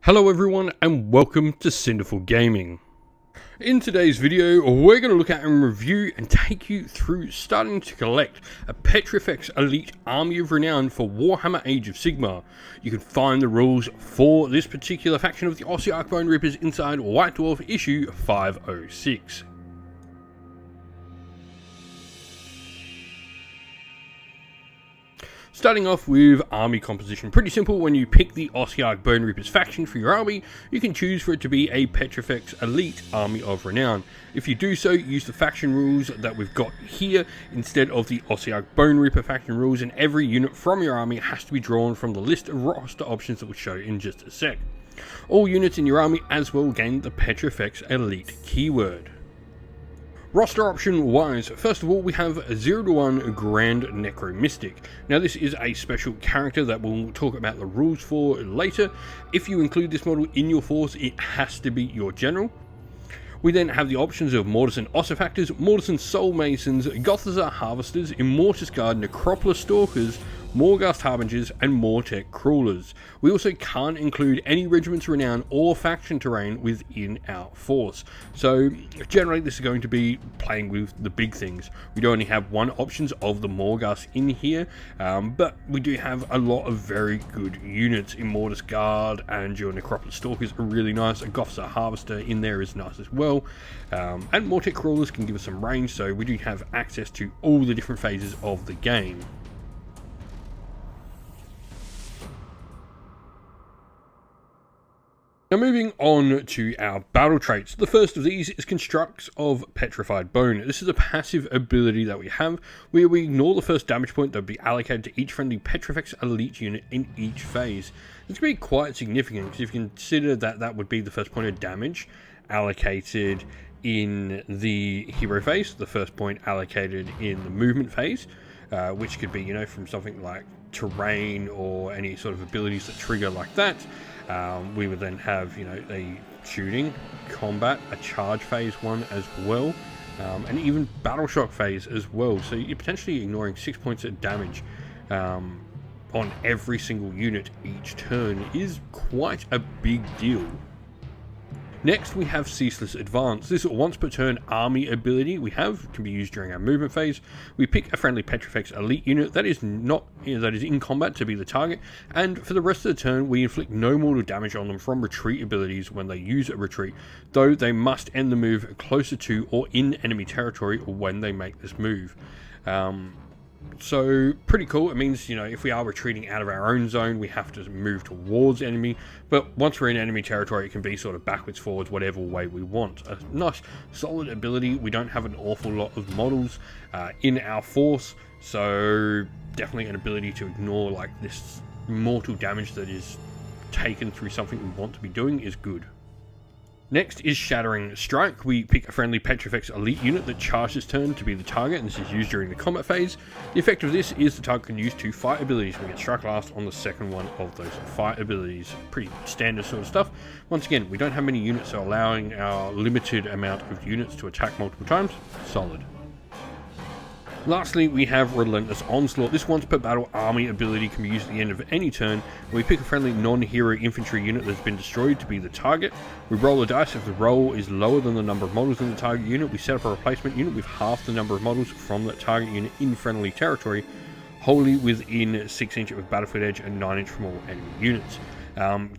Hello everyone and welcome to Cinderful Gaming. In today's video we're going to look at and review and take you through starting to collect a Petrifex Elite Army of Renown for Warhammer Age of Sigmar. You can find the rules for this particular faction of the Ossiarch Bone Reapers inside White Dwarf issue 506. Starting off with army composition, pretty simple. When you pick the Ossiarch Bone Reapers faction for your army, you can choose for it to be a Petrifex Elite Army of Renown. If you do so, use the faction rules that we've got here instead of the Ossiarch Bone Reaper faction rules, and every unit from your army has to be drawn from the list of roster options that we'll show in just a sec. All units in your army as well gain the Petrifex Elite keyword. Roster option wise, first of all we have a 0-1 Grand Necro Mystic. Now this is a special character that we'll talk about the rules for later. If you include this model in your force, it has to be your general. We then have the options of Mortisan Ossifactors, Mortisan Soul Masons, Gothazar Harvesters, Immortus Guard, Necropolis Stalkers, Morghast Harbingers, and Mortek Crawlers. We also can't include any regiments renown or faction terrain within our force. So generally this is going to be playing with the big things. We do only have one options of the Morghast in here, but we do have a lot of very good units. Immortus Guard and your Necropolis Stalkers are really nice. A Gothazar Harvester in there is nice as well. And Mortek Crawlers can give us some range, so we do have access to all the different phases of the game. Now moving on to our battle traits. The first of these is Constructs of Petrified Bone. This is a passive ability that we have where we ignore the first damage point that will be allocated to each friendly Petrifex Elite unit in each phase. It's going to be quite significant because if you consider that that would be the first point of damage allocated in the hero phase, the first point allocated in the movement phase, which could be, from something like terrain or any sort of abilities that trigger like that. We would then have, a shooting, combat, a charge phase one as well, and even battle shock phase as well. So you're potentially ignoring 6 points of damage on every single unit each turn is quite a big deal. Next we have Ceaseless Advance. This once per turn army ability we have can be used during our movement phase. We pick a friendly Petrifex Elite unit that is in combat to be the target, and for the rest of the turn we inflict no mortal damage on them from retreat abilities when they use a retreat, though they must end the move closer to or in enemy territory when they make this move. So pretty cool. It means, if we are retreating out of our own zone, we have to move towards enemy, but once we're in enemy territory, it can be sort of backwards, forwards, whatever way we want. A nice solid ability. We don't have an awful lot of models in our force, so definitely an ability to ignore like this mortal damage that is taken through something we want to be doing is good. Next is Shattering Strike. We pick a friendly Petrifex Elite unit that charges turn to be the target, and this is used during the combat phase. The effect of this is the target can use 2 fight abilities. We get struck last on the second one of those fight abilities. Pretty standard sort of stuff. Once again, we don't have many units, so allowing our limited amount of units to attack multiple times, solid. Lastly, we have Relentless Onslaught. This once per battle army ability can be used at the end of any turn. We pick a friendly non-hero infantry unit that's been destroyed to be the target. We roll a dice. If the roll is lower than the number of models in the target unit, we set up a replacement unit with half the number of models from that target unit in friendly territory, wholly within 6 inch of battlefield edge and 9 inch from all enemy units.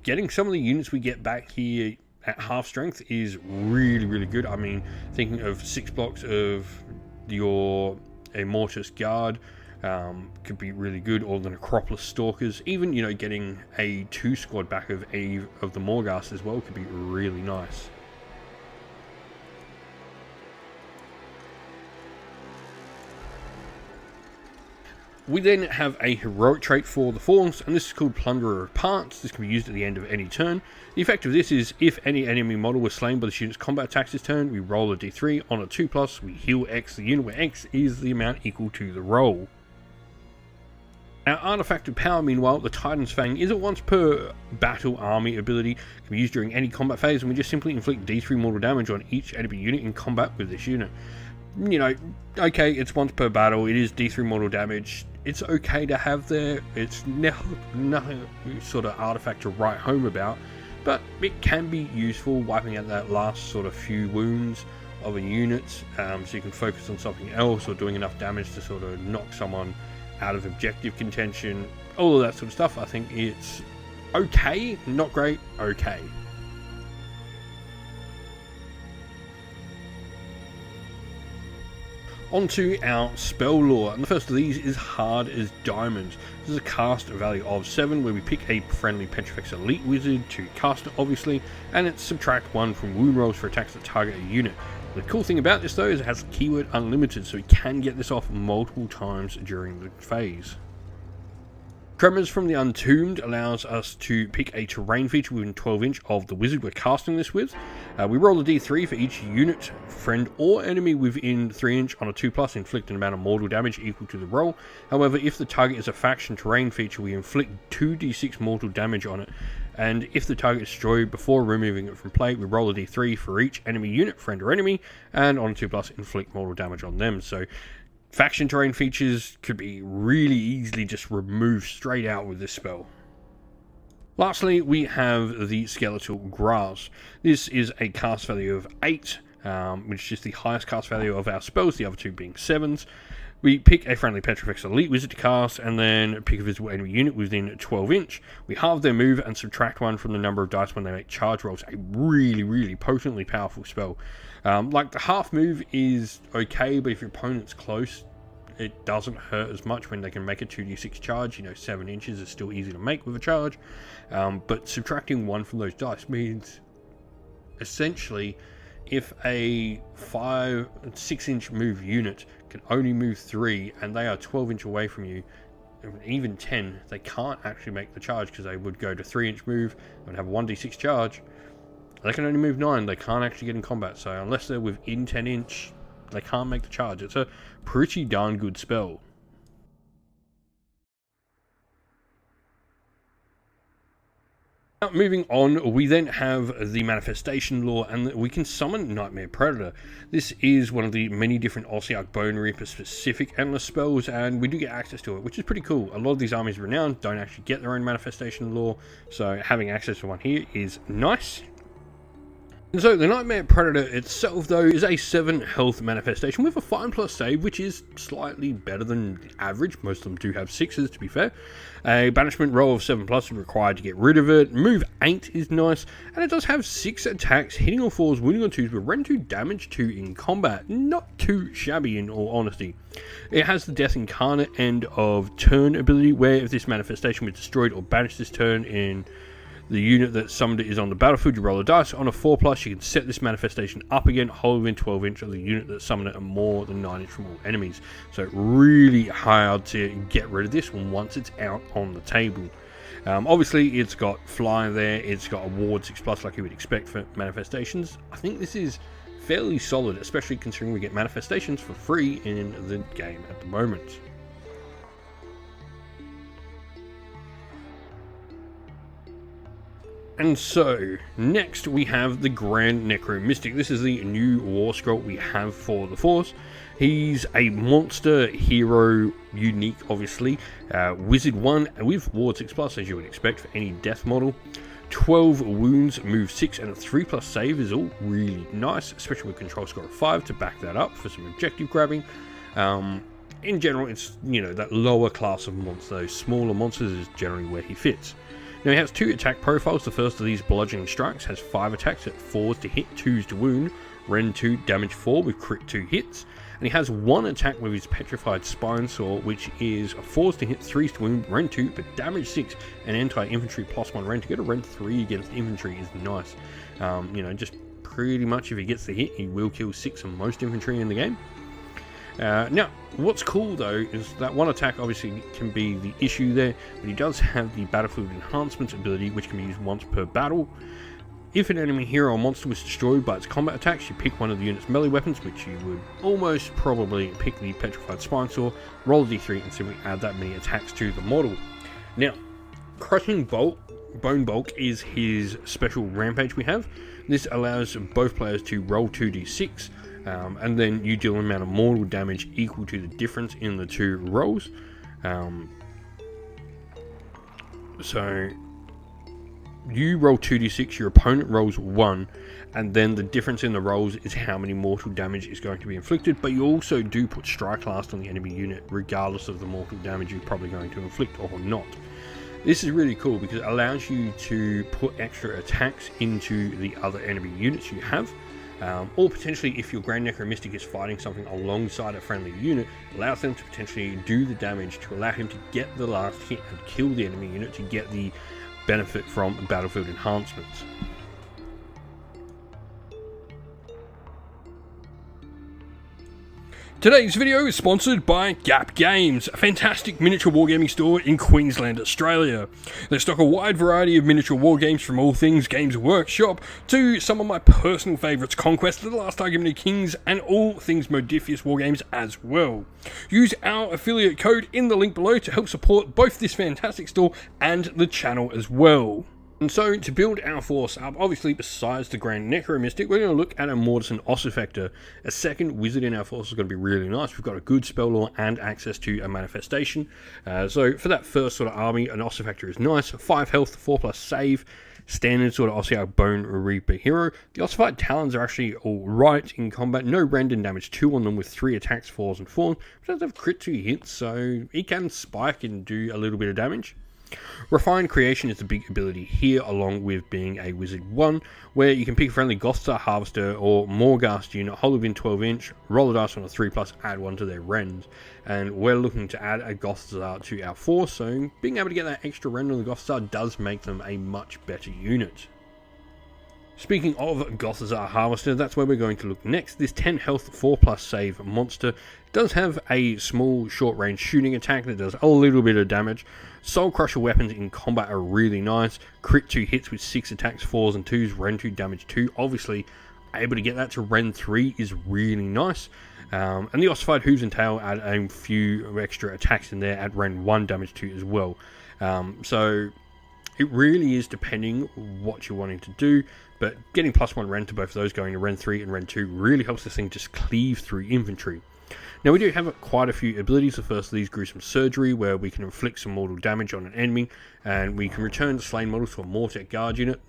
Getting some of the units we get back here at half strength is really, really good. I mean, thinking of 6 blocks of your Immortus Guard could be really good, or the Necropolis Stalkers. Even, getting a 2 squad back of the Morghast as well could be really nice. We then have a heroic trait for the Force, and this is called Plunderer of Parts. This can be used at the end of any turn. The effect of this is, if any enemy model was slain by the student's combat attacks this turn, we roll a d3. On a 2+, we heal X the unit, where X is the amount equal to the roll. Our Artifact of Power, meanwhile, the Titan's Fang, is a once per battle army ability. Can be used during any combat phase, and we just simply inflict d3 mortal damage on each enemy unit in combat with this unit. Okay, it's once per battle, it is d3 mortal damage. It's okay to have there. It's nothing sort of artifact to write home about, but it can be useful wiping out that last sort of few wounds of a unit, so you can focus on something else or doing enough damage to sort of knock someone out of objective contention, all of that sort of stuff. I think it's okay, not great, okay. Onto our spell lore, and the first of these is Hard as Diamonds. This is a cast value of 7, where we pick a friendly Petrifex elite wizard to cast it, obviously, and it's subtract 1 from wound rolls for attacks that target a unit. The cool thing about this though is it has keyword unlimited, so we can get this off multiple times during the phase. Tremors from the Entombed allows us to pick a terrain feature within 12 inch of the wizard we're casting this with. We roll a d3 for each unit, friend or enemy within 3 inch on a 2+, inflict an amount of mortal damage equal to the roll. However, if the target is a faction terrain feature, we inflict 2d6 mortal damage on it. And if the target is destroyed before removing it from play, we roll a d3 for each enemy unit, friend or enemy, and on a 2+, inflict mortal damage on them. So faction terrain features could be really easily just removed straight out with this spell. Lastly, we have the Skeletal Grass. This is a cast value of 8, which is the highest cast value of our spells, the other two being 7s. We pick a friendly Petrifex elite wizard to cast, and then pick a visible enemy unit within 12 inch. We halve their move and subtract 1 from the number of dice when they make charge rolls. A really potently powerful spell. Like, the half move is okay, but if your opponent's close, it doesn't hurt as much when they can make a 2d6 charge. 7 inches is still easy to make with a charge, but subtracting 1 from those dice means essentially if a 6 inch move unit can only move 3 and they are 12 inch away from you, even 10, they can't actually make the charge because they would go to 3 inch move and have a 1d6 charge. They can only move 9, they can't actually get in combat, so unless they're within 10 inch, they can't make the charge. It's a pretty darn good spell. Now, moving on, we then have the Manifestation Lore, and we can summon Nightmare Predator. This is one of the many different Ossiarch Bone Reaper specific endless spells, and we do get access to it, which is pretty cool. A lot of these armies Renown don't actually get their own Manifestation Lore, so having access to one here is nice. And so the Nightmare Predator itself though is a 7 health manifestation with a 5+ save, which is slightly better than average. Most of them do have 6s, to be fair. A banishment roll of 7+ is required to get rid of it. Move 8 is nice, and it does have 6 attacks, hitting on 4s, wounding on 2s, with rend 2, damage 2 in combat. Not too shabby in all honesty. It has the Death Incarnate end of turn ability, where if this manifestation was destroyed or banished this turn in the unit that summoned it is on the battlefield, you roll a dice. On a 4+, you can set this manifestation up again, hold within 12 inch of the unit that summoned it and more than 9 inch from all enemies. So really hard to get rid of this one once it's out on the table. Obviously, it's got fly there, it's got a ward 6+ like you would expect for manifestations. I think this is fairly solid, especially considering we get manifestations for free in the game at the moment. And so, next we have the Grand Necro Mystic. This is the new war scroll we have for the Force. He's a monster hero, unique obviously. Wizard 1 with ward 6+, as you would expect for any death model. 12 wounds, move 6, and a 3+ save is all really nice, especially with control score of 5 to back that up for some objective grabbing. In general, it's, that lower class of monsters, those smaller monsters is generally where he fits. Now he has 2 attack profiles. The first of these, Bludgeoning Strikes, has 5 attacks at 4s to hit, 2s to wound, rend 2, damage 4 with crit 2 hits. And he has 1 attack with his Petrified Spine Saw, which is 4s to hit, 3s to wound, rend 2, but damage 6, and anti-infantry +1 rend. To get a rend 3 against infantry is nice. Just pretty much if he gets the hit, he will kill 6 of most infantry in the game. Now, what's cool though is that 1 attack obviously can be the issue there, but he does have the Battlefield Enhancements ability, which can be used once per battle. If an enemy hero or monster was destroyed by its combat attacks, you pick one of the unit's melee weapons, which you would almost probably pick the Petrified Spine Saw, roll a d3, and simply add that many attacks to the model. Now, Crushing Bone Bulk is his special rampage we have. This allows both players to roll 2d6, and then you deal an amount of mortal damage equal to the difference in the 2 rolls. So you roll 2d6, your opponent rolls 1, and then the difference in the rolls is how many mortal damage is going to be inflicted, but you also do put strike last on the enemy unit regardless of the mortal damage you're probably going to inflict or not. This is really cool because it allows you to put extra attacks into the other enemy units you have, or potentially if your Grand Necro Mystic is fighting something alongside a friendly unit, allows them to potentially do the damage to allow him to get the last hit and kill the enemy unit to get the benefit from battlefield enhancements. Today's video is sponsored by Gap Games, a fantastic miniature wargaming store in Queensland, Australia. They stock a wide variety of miniature wargames from all things Games Workshop to some of my personal favourites, Conquest, The Last Argument of Kings, and all things Modifius wargames as well. Use our affiliate code in the link below to help support both this fantastic store and the channel as well. And so, to build our force up, obviously besides the Grand Necro Mystic, we're going to look at a Mortis and Ossifactor. A second wizard in our force is going to be really nice. We've got a good spell lore and access to a manifestation. So for that first sort of army, an Ossifactor is nice. 5 health, 4+ save, standard sort of Ossiarch Bone Reaper hero. The Ossified Talons are actually alright in combat. No rend and damage 2 on them with 3 attacks, 4s and 4s. But does have crit 2 hits, so he can spike and do a little bit of damage. Refined Creation is the big ability here, along with being a Wizard 1, where you can pick a friendly Gothstar Harvester or Morghast unit, hold within 12 inch, roll a dice on a 3+, add 1 to their rend. And we're looking to add a Gothstar to our force, so being able to get that extra rend on the Gothstar does make them a much better unit. Speaking of Gothstar Harvester, that's where we're going to look next. This 10 health, 4+ save monster does have a small short-range shooting attack that does a little bit of damage. Soul Crusher weapons in combat are really nice. Crit 2 hits with 6 attacks, 4s and 2s, rend 2, damage 2. Obviously, able to get that to rend 3 is really nice. And the Ossified Hooves and Tail add a few extra attacks in there, add rend 1, damage 2 as well. So it really is depending what you're wanting to do, but getting +1 rend to both of those, going to rend 3 and rend 2, really helps this thing just cleave through infantry. Now we do have quite a few abilities. The first of these, Gruesome Surgery, where we can inflict some mortal damage on an enemy, and we can return slain models to a Mortec Guard unit.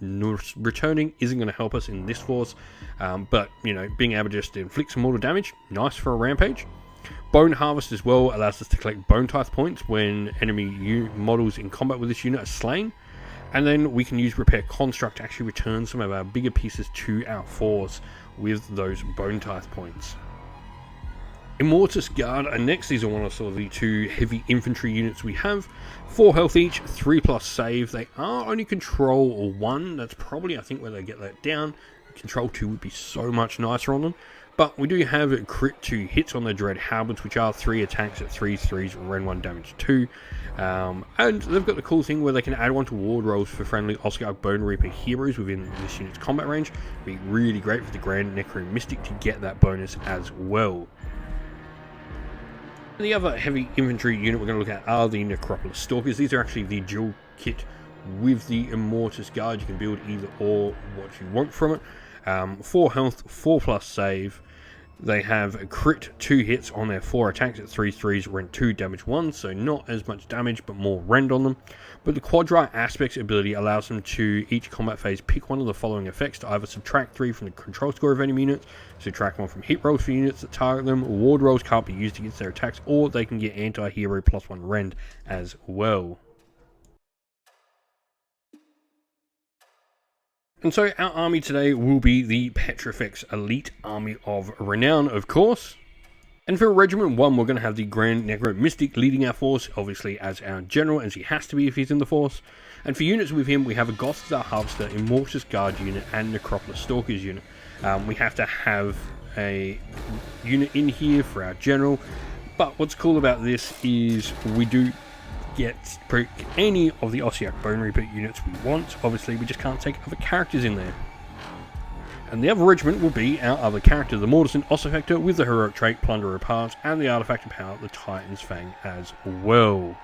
Returning isn't going to help us in this force, but you know, being able to just inflict some mortal damage, nice for a rampage. Bone Harvest as well allows us to collect Bone Tithe points when enemy models in combat with this unit are slain. And then we can use Repair Construct to actually return some of our bigger pieces to our force with those Bone Tithe points. Immortus Guard are next. These are one of sort of the 2 heavy infantry units we have. 4 health each, 3+ save. They are only control 1. That's probably, I think, where they get that down. Control 2 would be so much nicer on them. But we do have crit 2 hits on the Dread Halberds, which are 3 attacks at 3s, rend 1, damage 2. And they've got the cool thing where they can add 1 to ward rolls for friendly Ossiarch Bone Reaper heroes within this unit's combat range. It'd be really great for the Grand Necro Mystic to get that bonus as well. The other heavy infantry unit we're going to look at are the Necropolis Stalkers. These are actually the dual kit with the Immortus Guard. You can build either or what you want from it. 4 health, 4+ save. They have a crit 2 hits on their 4 attacks at 3s, rend 2, damage 1, so not as much damage but more rend on them. But the Quadri Aspects ability allows them to each combat phase pick one of the following effects to either subtract 3 from the control score of enemy units, subtract 1 from hit rolls for units that target them, ward rolls can't be used against their attacks, or they can get anti-hero +1 rend as well. And so our army today will be the Petrifex Elite Army of Renown, of course. And for Regiment 1, we're going to have the Grand Necro Mystic leading our force, obviously as our general, as he has to be if he's in the force. And for units with him, we have a Gothstar Harvester, Immortus Guard unit, and Necropolis Stalkers unit. We have to have a unit in here for our general. But what's cool about this is we do get any of the Ossiarch Bone Reaper units we want. Obviously, we just can't take other characters in there. And the other regiment will be our other character, the Mortis and Ossifactor, with the heroic trait Plunderer Parts and the artifact and power, the Titan's Fang, as well.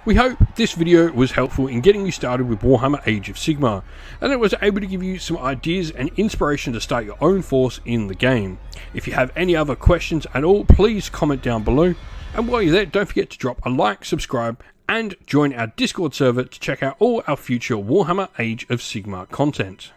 We hope this video was helpful in getting you started with Warhammer Age of Sigmar, and it was able to give you some ideas and inspiration to start your own force in the game. If you have any other questions at all, please comment down below. And while you're there, don't forget to drop a like, subscribe, and join our Discord server to check out all our future Warhammer Age of Sigmar content.